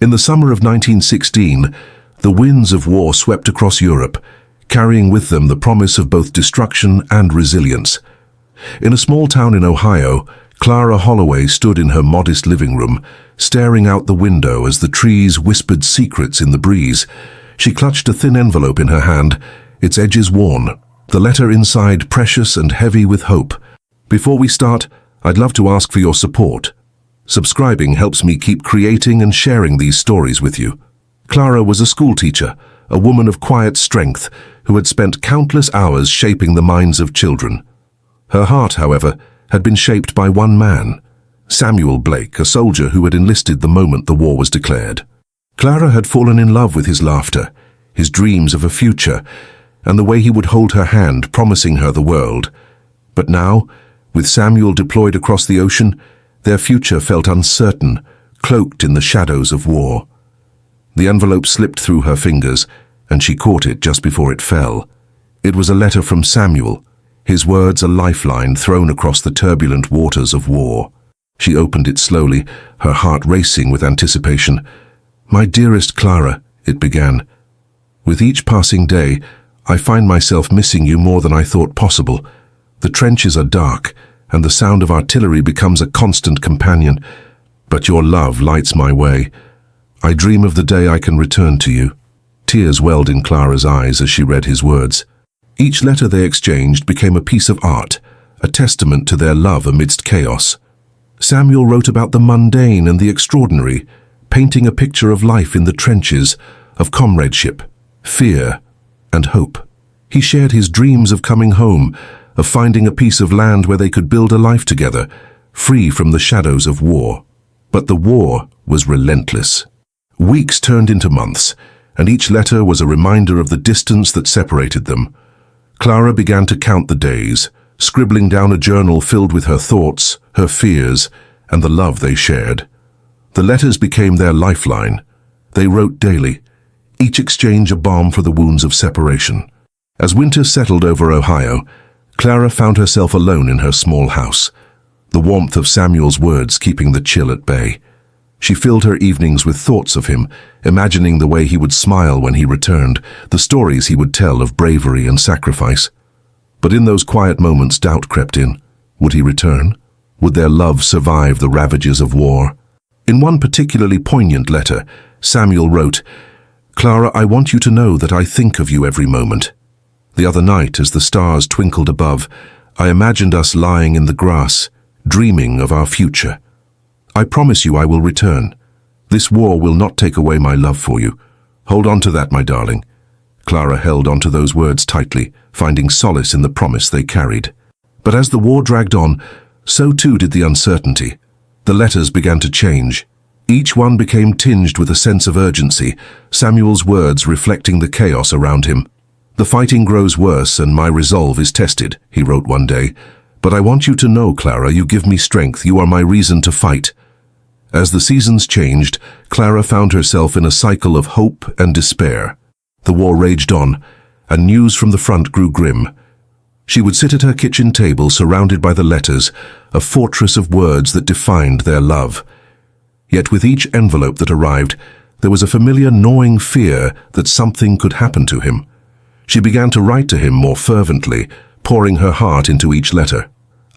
In the summer of 1916, the winds of war swept across Europe, carrying with them the promise of both destruction and resilience. In a small town in Ohio, Clara Holloway stood in her modest living room, staring out the window as the trees whispered secrets in the breeze. She clutched a thin envelope in her hand, its edges worn, the letter inside precious and heavy with hope. Before we start, I'd love to ask for your support. Subscribing helps me keep creating and sharing these stories with you. Clara was a schoolteacher, a woman of quiet strength who had spent countless hours shaping the minds of children. Her heart, however, had been shaped by one man, Samuel Blake, a soldier who had enlisted the moment the war was declared. Clara had fallen in love with his laughter, his dreams of a future, and the way he would hold her hand, promising her the world. But now, with Samuel deployed across the ocean, their future felt uncertain, cloaked in the shadows of war. The envelope slipped through her fingers, and she caught it just before it fell. It was a letter from Samuel, his words a lifeline thrown across the turbulent waters of war. She opened it slowly, her heart racing with anticipation. "My dearest Clara," it began. "With each passing day, I find myself missing you more than I thought possible. The trenches are dark, and the sound of artillery becomes a constant companion. But your love lights my way. I dream of the day I can return to you." Tears welled in Clara's eyes as she read his words. Each letter they exchanged became a piece of art, a testament to their love amidst chaos. Samuel wrote about the mundane and the extraordinary, painting a picture of life in the trenches, of comradeship, fear, and hope. He shared his dreams of coming home, of finding a piece of land where they could build a life together, free from the shadows of war. But the war was relentless. Weeks turned into months, and each letter was a reminder of the distance that separated them. Clara began to count the days, scribbling down a journal filled with her thoughts, her fears, and the love they shared. The letters became their lifeline. They wrote daily, each exchange a balm for the wounds of separation. As winter settled over Ohio, Clara found herself alone in her small house, the warmth of Samuel's words keeping the chill at bay. She filled her evenings with thoughts of him, imagining the way he would smile when he returned, the stories he would tell of bravery and sacrifice. But in those quiet moments doubt crept in. Would he return? Would their love survive the ravages of war? In one particularly poignant letter, Samuel wrote, "Clara, I want you to know that I think of you every moment. The other night, as the stars twinkled above, I imagined us lying in the grass, dreaming of our future. I promise you I will return. This war will not take away my love for you. Hold on to that, my darling." Clara held on to those words tightly, finding solace in the promise they carried. But as the war dragged on, so too did the uncertainty. The letters began to change. Each one became tinged with a sense of urgency, Samuel's words reflecting the chaos around him. "The fighting grows worse and my resolve is tested," he wrote one day. "But I want you to know, Clara, you give me strength, you are my reason to fight." As the seasons changed, Clara found herself in a cycle of hope and despair. The war raged on, and news from the front grew grim. She would sit at her kitchen table surrounded by the letters, a fortress of words that defined their love. Yet with each envelope that arrived, there was a familiar gnawing fear that something could happen to him. She began to write to him more fervently, pouring her heart into each letter.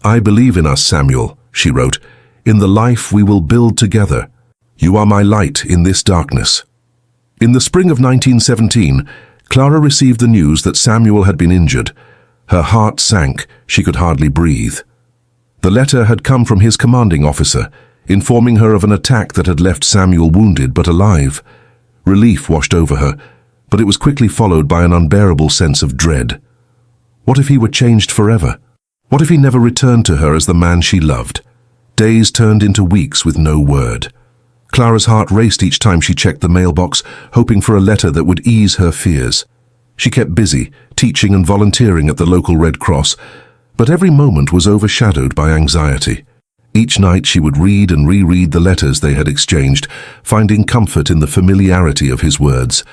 "I believe in us, Samuel," she wrote, "in the life we will build together. You are my light in this darkness." In the spring of 1917, Clara received the news that Samuel had been injured. Her heart sank, she could hardly breathe. The letter had come from his commanding officer, informing her of an attack that had left Samuel wounded but alive. Relief washed over her, but it was quickly followed by an unbearable sense of dread. What if he were changed forever? What if he never returned to her as the man she loved? Days turned into weeks with no word. Clara's heart raced each time she checked the mailbox, hoping for a letter that would ease her fears. She kept busy, teaching and volunteering at the local Red Cross, but every moment was overshadowed by anxiety. Each night she would read and reread the letters they had exchanged, finding comfort in the familiarity of his words.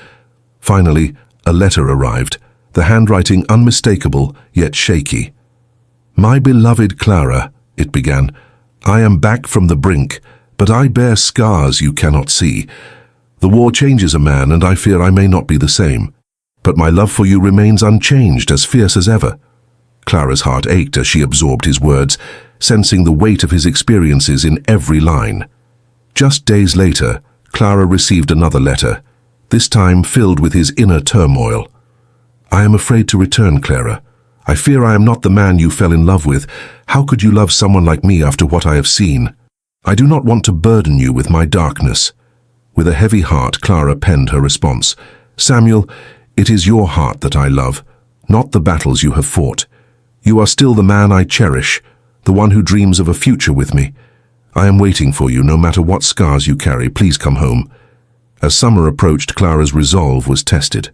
Finally, a letter arrived, the handwriting unmistakable yet shaky. "My beloved Clara," it began, "I am back from the brink, but I bear scars you cannot see. The war changes a man, and I fear I may not be the same. But my love for you remains unchanged, as fierce as ever." Clara's heart ached as she absorbed his words, sensing the weight of his experiences in every line. Just days later, Clara received another letter, this time filled with his inner turmoil. "I am afraid to return, Clara. I fear I am not the man you fell in love with. How could you love someone like me after what I have seen? I do not want to burden you with my darkness." With a heavy heart, Clara penned her response. "Samuel, it is your heart that I love, not the battles you have fought. You are still the man I cherish, the one who dreams of a future with me. I am waiting for you, no matter what scars you carry. Please come home." As summer approached, Clara's resolve was tested.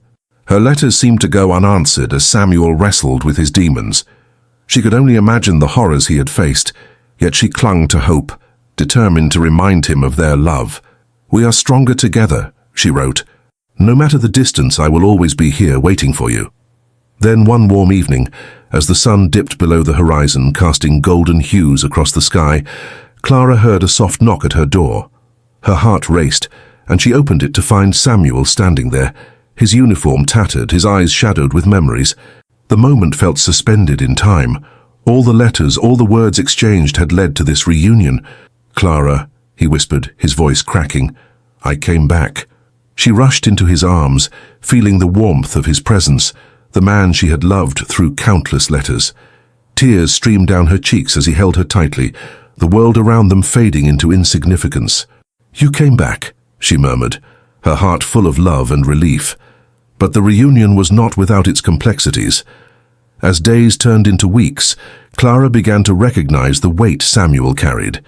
Her letters seemed to go unanswered as Samuel wrestled with his demons. She could only imagine the horrors he had faced, yet she clung to hope, determined to remind him of their love. "We are stronger together," she wrote. "No matter the distance, I will always be here waiting for you." Then one warm evening, as the sun dipped below the horizon, casting golden hues across the sky, Clara heard a soft knock at her door. Her heart raced, and she opened it to find Samuel standing there, his uniform tattered, his eyes shadowed with memories. The moment felt suspended in time. All the letters, all the words exchanged had led to this reunion. "Clara," he whispered, his voice cracking, "I came back." She rushed into his arms, feeling the warmth of his presence, the man she had loved through countless letters. Tears streamed down her cheeks as he held her tightly, the world around them fading into insignificance. "You came back," she murmured, her heart full of love and relief. But the reunion was not without its complexities. As days turned into weeks, Clara began to recognize the weight Samuel carried.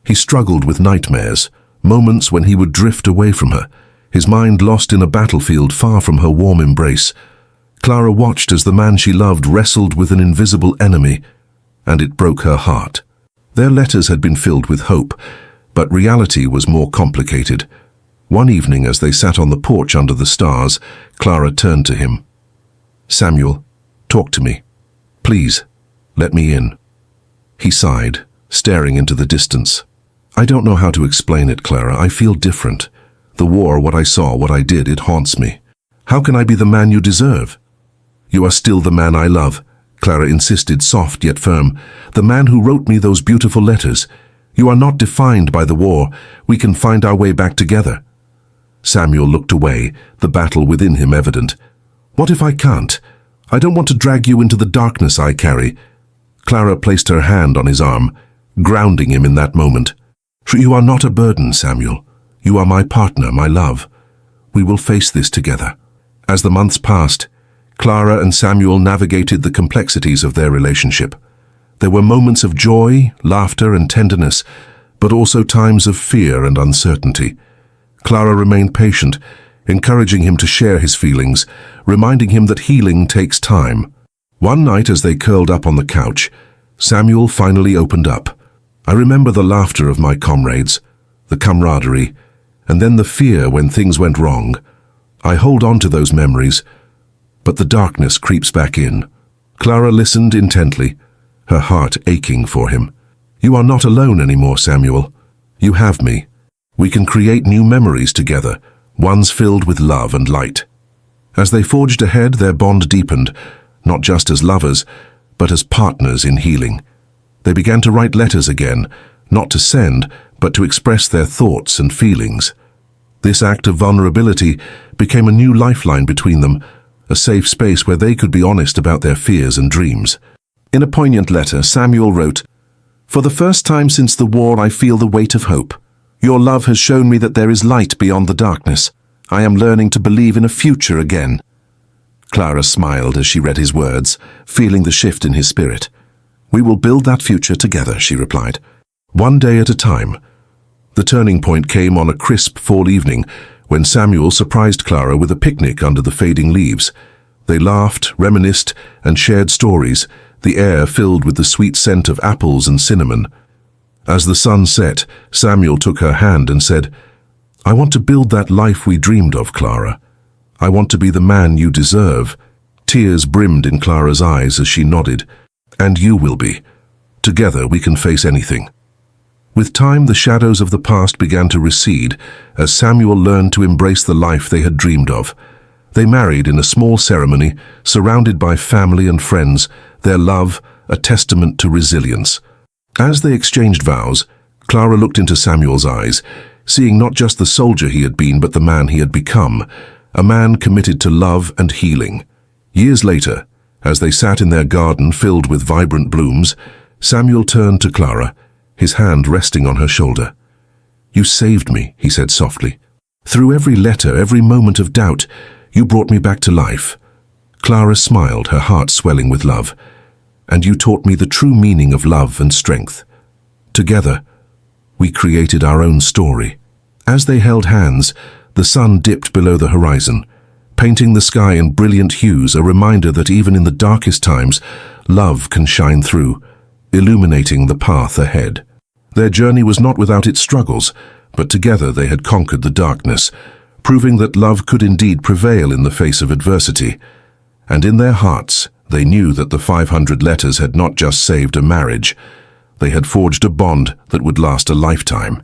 He struggled with nightmares, moments when he would drift away from her, his mind lost in a battlefield far from her warm embrace. Clara watched as the man she loved wrestled with an invisible enemy, and it broke her heart. Their letters had been filled with hope, but reality was more complicated. One evening, as they sat on the porch under the stars, Clara turned to him. "Samuel, talk to me. Please, let me in." He sighed, staring into the distance. "I don't know how to explain it, Clara. I feel different. The war, what I saw, what I did, it haunts me. How can I be the man you deserve?" "You are still the man I love," Clara insisted, soft yet firm. "The man who wrote me those beautiful letters. You are not defined by the war. We can find our way back together." Samuel looked away, the battle within him evident. "What if I can't? I don't want to drag you into the darkness I carry." Clara placed her hand on his arm, grounding him in that moment. "You are not a burden, Samuel. You are my partner, my love. We will face this together." As the months passed, Clara and Samuel navigated the complexities of their relationship. There were moments of joy, laughter, and tenderness, but also times of fear and uncertainty. Clara remained patient, encouraging him to share his feelings, reminding him that healing takes time. One night, as they curled up on the couch, Samuel finally opened up. "I remember the laughter of my comrades, the camaraderie, and then the fear when things went wrong. I hold on to those memories, but the darkness creeps back in." Clara listened intently, her heart aching for him. "You are not alone anymore, Samuel. You have me. We can create new memories together, ones filled with love and light." As they forged ahead, their bond deepened, not just as lovers, but as partners in healing. They began to write letters again, not to send, but to express their thoughts and feelings. This act of vulnerability became a new lifeline between them, a safe space where they could be honest about their fears and dreams. In a poignant letter, Samuel wrote, "For the first time since the war, I feel the weight of hope. Your love has shown me that there is light beyond the darkness. I am learning to believe in a future again." Clara smiled as she read his words, feeling the shift in his spirit. "We will build that future together," she replied. One day at a time. The turning point came on a crisp fall evening when Samuel surprised Clara with a picnic under the fading leaves. They laughed, reminisced, and shared stories, the air filled with the sweet scent of apples and cinnamon. As the sun set, Samuel took her hand and said, "I want to build that life we dreamed of, Clara. I want to be the man you deserve." Tears brimmed in Clara's eyes as she nodded. "And you will be. Together we can face anything." With time, the shadows of the past began to recede as Samuel learned to embrace the life they had dreamed of. They married in a small ceremony, surrounded by family and friends, their love a testament to resilience. As they exchanged vows, Clara looked into Samuel's eyes, seeing not just the soldier he had been but the man he had become, a man committed to love and healing. Years later, as they sat in their garden filled with vibrant blooms, Samuel turned to Clara, his hand resting on her shoulder. "You saved me," he said softly. "Through every letter, every moment of doubt, you brought me back to life." Clara smiled, her heart swelling with love. "And you taught me the true meaning of love and strength. Together, we created our own story." As they held hands, the sun dipped below the horizon, painting the sky in brilliant hues, a reminder that even in the darkest times, love can shine through, illuminating the path ahead. Their journey was not without its struggles, but together they had conquered the darkness, proving that love could indeed prevail in the face of adversity. And in their hearts, they knew that the 500 letters had not just saved a marriage, they had forged a bond that would last a lifetime.